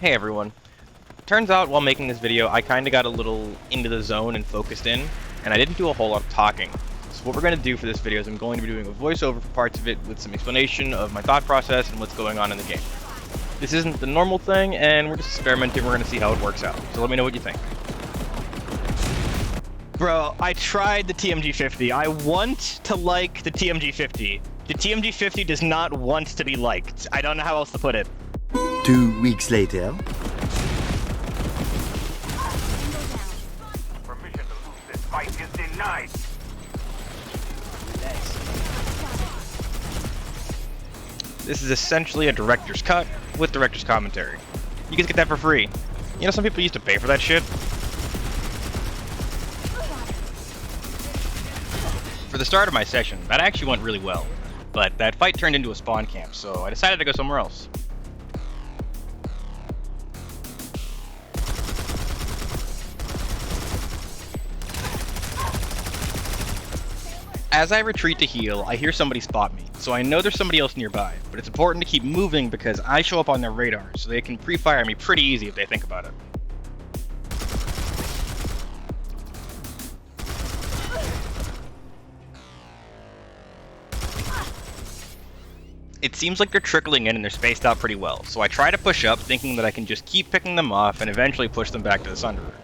Hey everyone. Turns out while making this video, I kinda got a little into the zone and focused in, and I didn't do a whole lot of talking. So what we're gonna do for this video is I'm going to be doing a voiceover for parts of it with some explanation of my thought process and what's going on in the game. This isn't the normal thing, and we're just experimenting, we're gonna see how it works out. So let me know what you think. Bro, I tried the TMG 50. I want to like the TMG 50. The TMG 50 does not want to be liked. I don't know how else to put it. 2 weeks later. Permission to lose this fight is denied. This is essentially a director's cut with director's commentary. You guys get that for free. You know, some people used to pay for that shit. For the start of my session, that actually went really well, but that fight turned into a spawn camp, so I decided to go somewhere else. As I retreat to heal, I hear somebody spot me, so I know there's somebody else nearby, but it's important to keep moving because I show up on their radar, so they can pre-fire me pretty easy if they think about it. It seems like they're trickling in and they're spaced out pretty well, so I try to push up thinking that I can just keep picking them off and eventually push them back to the Sunderer.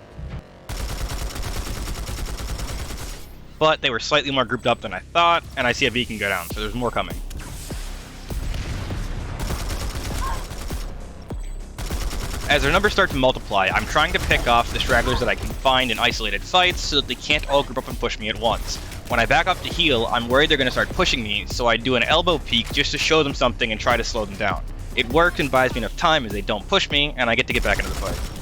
But they were slightly more grouped up than I thought, and I see a beacon go down, so there's more coming. As their numbers start to multiply, I'm trying to pick off the stragglers that I can find in isolated fights so that they can't all group up and push me at once. When I back up to heal, I'm worried they're going to start pushing me, so I do an elbow peek just to show them something and try to slow them down. It worked and buys me enough time as they don't push me, and I get to get back into the fight.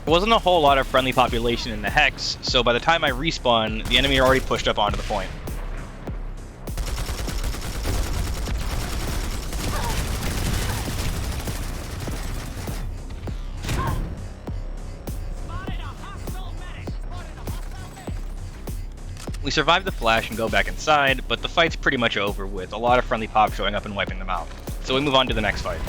There wasn't a whole lot of friendly population in the Hex, so by the time I respawn, the enemy are already pushed up onto the point. We survive the flash and go back inside, but the fight's pretty much over with a lot of friendly pop showing up and wiping them out. So we move on to the next fight.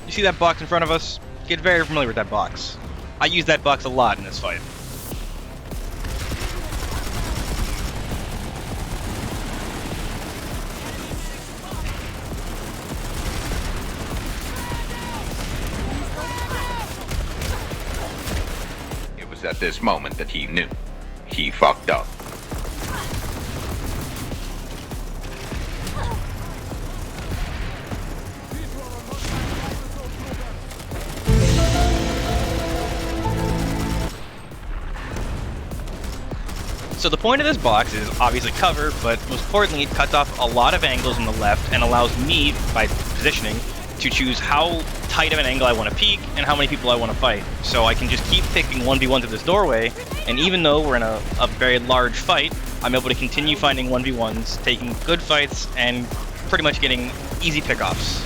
You see that box in front of us? Get very familiar with that box. I use that box a lot in this fight. It was at this moment that he knew. He fucked up. So the point of this box is obviously cover, but most importantly it cuts off a lot of angles on the left and allows me, by positioning, to choose how tight of an angle I want to peek and how many people I want to fight. So I can just keep picking 1v1s at this doorway, and even though we're in a very large fight, I'm able to continue finding 1v1s, taking good fights, and pretty much getting easy pickoffs.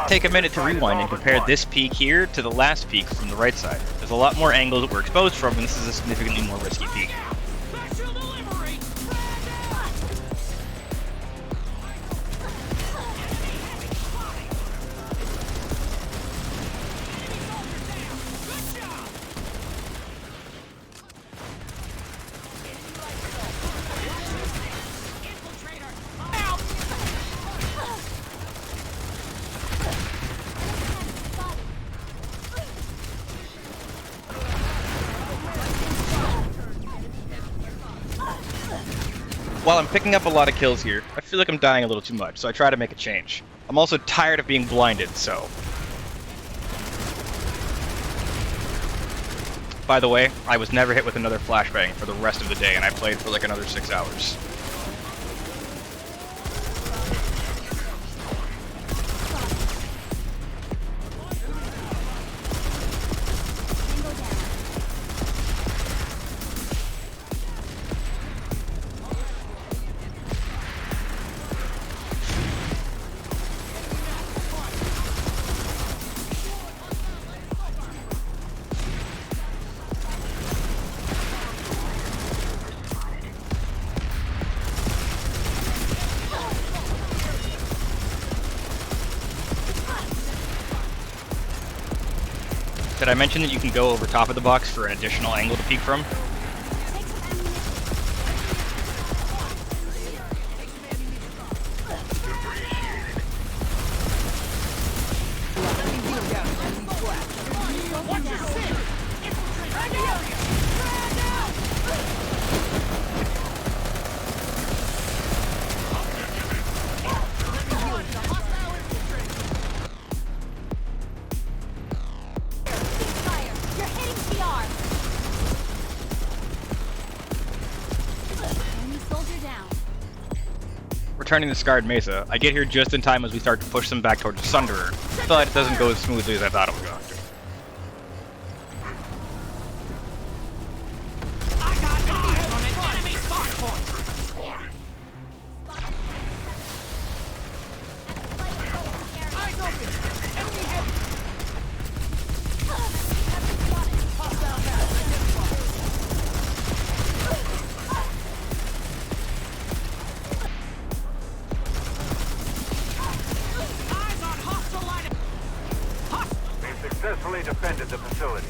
Take a minute to rewind and compare this peak here to the last peak from the right side. There's a lot more angles that we're exposed from, and this is a significantly more risky peak. While I'm picking up a lot of kills here, I feel like I'm dying a little too much, so I try to make a change. I'm also tired of being blinded, so... By the way, I was never hit with another flashbang for the rest of the day, and I played for like another 6 hours. did I mention that you can go over top of the box for an additional angle to peek from? Returning the Scarred Mesa, I get here just in time as we start to push them back towards the Sunderer, but it doesn't go as smoothly as I thought it would go. Successfully defended the facility.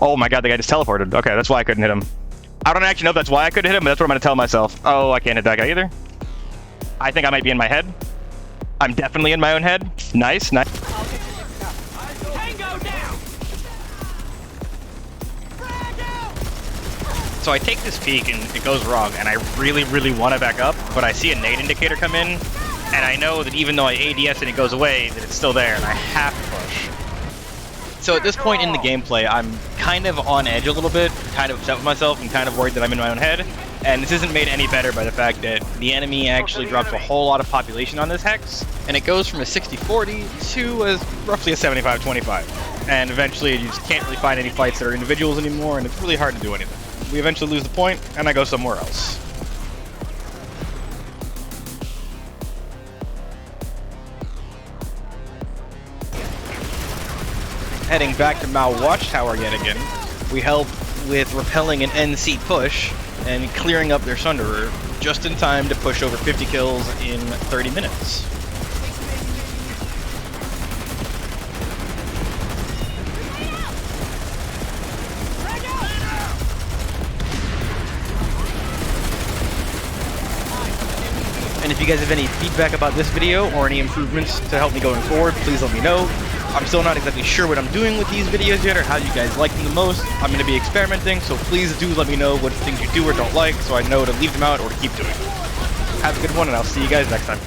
Oh my god, the guy just teleported. Okay, that's why I couldn't hit him. I don't actually know if that's why I couldn't hit him, but that's what I'm gonna tell myself. Oh, I can't hit that guy either. I think I might be in my head. I'm definitely in my own head. Nice, nice. So I take this peek and it goes wrong, and I really, really want to back up, but I see a nade indicator come in, and I know that even though I ADS and it goes away, that it's still there, and I have to push. So at this point in the gameplay, I'm kind of on edge a little bit, kind of upset with myself, and kind of worried that I'm in my own head. And this isn't made any better by the fact that the enemy actually drops a whole lot of population on this hex, and it goes from a 60-40 to a roughly a 75-25. And eventually you just can't really find any fights that are individuals anymore, and it's really hard to do anything. We eventually lose the point, and I go somewhere else. Heading back to Mao Watchtower yet again, we help with repelling an NC push and clearing up their Sunderer just in time to push over 50 kills in 30 minutes. And if you guys have any feedback about this video or any improvements to help me going forward, please let me know. I'm still not exactly sure what I'm doing with these videos yet or how you guys like them the most. I'm going to be experimenting, so please do let me know what things you do or don't like so I know to leave them out or to keep doing. Have a good one, and I'll see you guys next time.